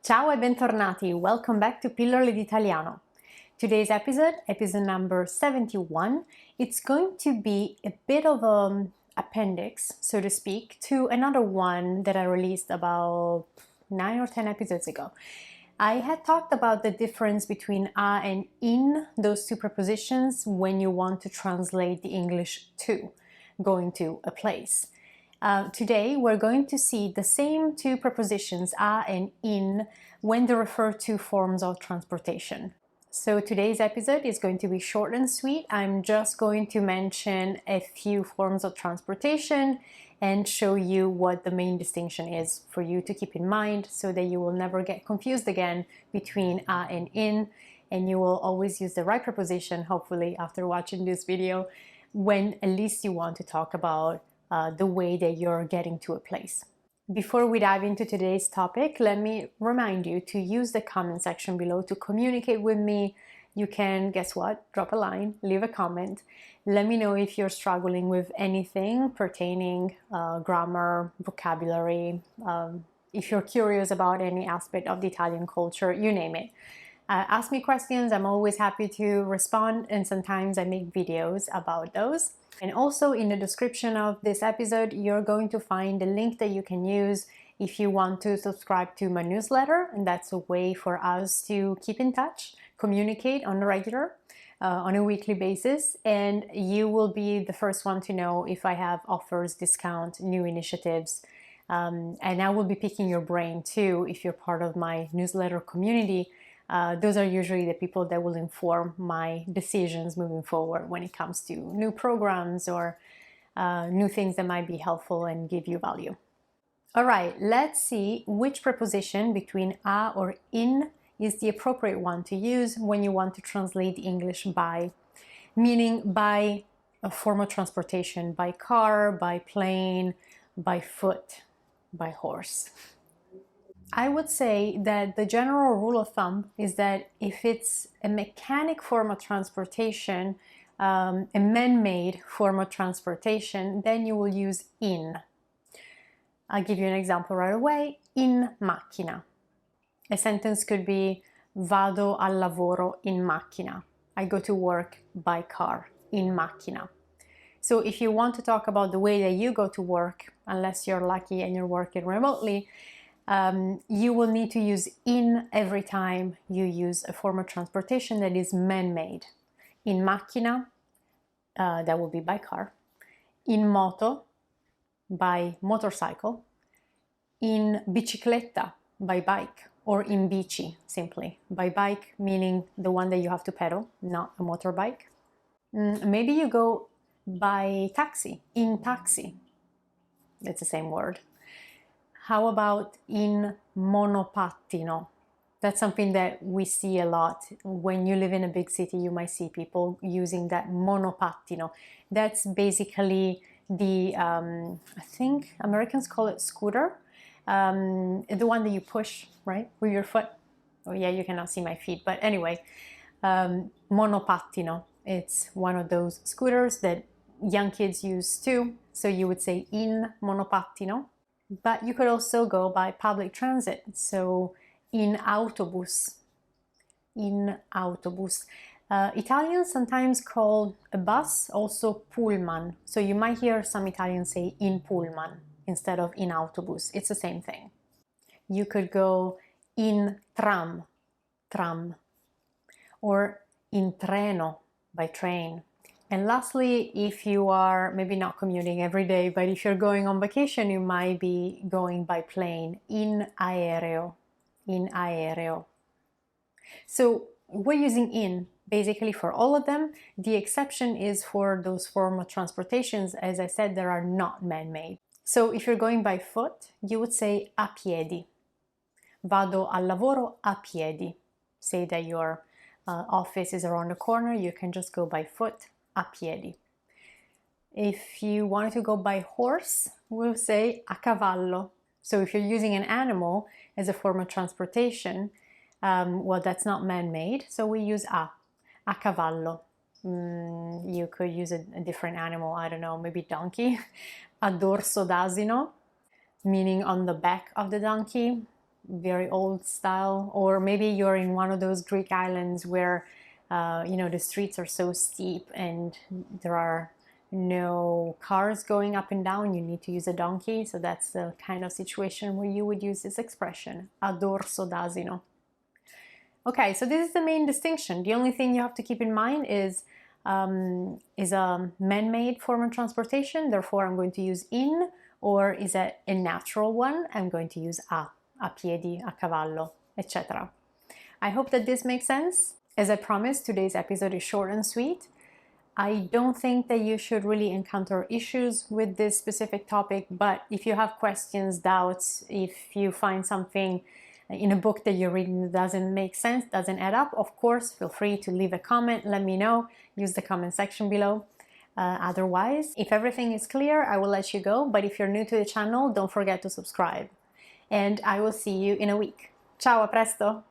Ciao e bentornati, welcome back to Pillole D'Italiano. Today's episode number 71, it's going to be a bit of an appendix, so to speak, to another one that I released about 9 or 10 episodes ago. I had talked about the difference between a and in, those two prepositions, when you want to translate the English to, going to a place. Today we're going to see the same two prepositions, a and in, when they refer to forms of transportation. So today's episode is going to be short and sweet. I'm just going to mention a few forms of transportation and show you what the main distinction is for you to keep in mind so that you will never get confused again between a and in, and you will always use the right preposition, hopefully, after watching this video, when at least you want to talk about the way that you're getting to a place. Before we dive into today's topic, let me remind you to use the comment section below to communicate with me. You can, guess what, drop a line, leave a comment. Let me know if you're struggling with anything pertaining grammar, vocabulary, if you're curious about any aspect of the Italian culture, you name it. Ask me questions, I'm always happy to respond, and sometimes I make videos about those. And also in the description of this episode, you're going to find a link that you can use if you want to subscribe to my newsletter, and that's a way for us to keep in touch, communicate on a regular, on a weekly basis, and you will be the first one to know if I have offers, discount, new initiatives, and I will be picking your brain too if you're part of my newsletter community. Those are usually the people that will inform my decisions moving forward when it comes to new programs or new things that might be helpful and give you value. All right, let's see which preposition between a or in is the appropriate one to use when you want to translate English by, meaning by a form of transportation, by car, by plane, by foot, by horse. I would say that the general rule of thumb is that if it's a mechanic form of transportation, a man-made form of transportation, then you will use in. I'll give you an example right away. In macchina. A sentence could be vado al lavoro in macchina. I go to work by car, in macchina. So if you want to talk about the way that you go to work, unless you're lucky and you're working remotely, you will need to use in every time you use a form of transportation that is man-made. In macchina, that will be by car. In moto, by motorcycle. In bicicletta, by bike. Or in bici, simply. By bike, meaning the one that you have to pedal, not a motorbike. Maybe you go by taxi, in taxi. It's the same word. How about in monopattino? That's something that we see a lot. When you live in a big city, you might see people using that monopattino. That's basically the, I think Americans call it scooter. The one that you push, right, with your foot. Oh yeah, you cannot see my feet, but anyway, monopattino. It's one of those scooters that young kids use too. So you would say in monopattino. But you could also go by public transit, so in autobus, in autobus. Italians sometimes call a bus also pullman, so you might hear some Italians say in pullman instead of in autobus. It's the same thing. You could go in tram, tram, or in treno, by train. And lastly, if you are maybe not commuting every day, but if you're going on vacation, you might be going by plane, in aereo, in aereo. So we're using in basically for all of them. The exception is for those form of transportations, as I said, that are not man-made. So if you're going by foot, you would say a piedi. Vado al lavoro a piedi. Say that your office is around the corner, you can just go by foot. A piedi. If you wanted to go by horse, we'll say a cavallo. So if you're using an animal as a form of transportation, well, that's not man-made, so we use a cavallo. You could use a different animal, I don't know, maybe donkey. A dorso d'asino, meaning on the back of the donkey. very old style, or maybe you're in one of those Greek islands where you know, the streets are so steep and there are no cars going up and down, you need to use a donkey. So that's the kind of situation where you would use this expression, a dorso d'asino. Okay, so this is the main distinction. The only thing you have to keep in mind is a man-made form of transportation, therefore I'm going to use in, or is it a natural one? I'm going to use a piedi, a cavallo, etc. I hope that this makes sense. As I promised, today's episode is short and sweet. I don't think that you should really encounter issues with this specific topic, but if you have questions, doubts, if you find something in a book that you're reading that doesn't make sense, doesn't add up, of course, feel free to leave a comment, let me know, use the comment section below. Otherwise, if everything is clear, I will let you go, but if you're new to the channel, don't forget to subscribe. And I will see you in a week. Ciao, a presto!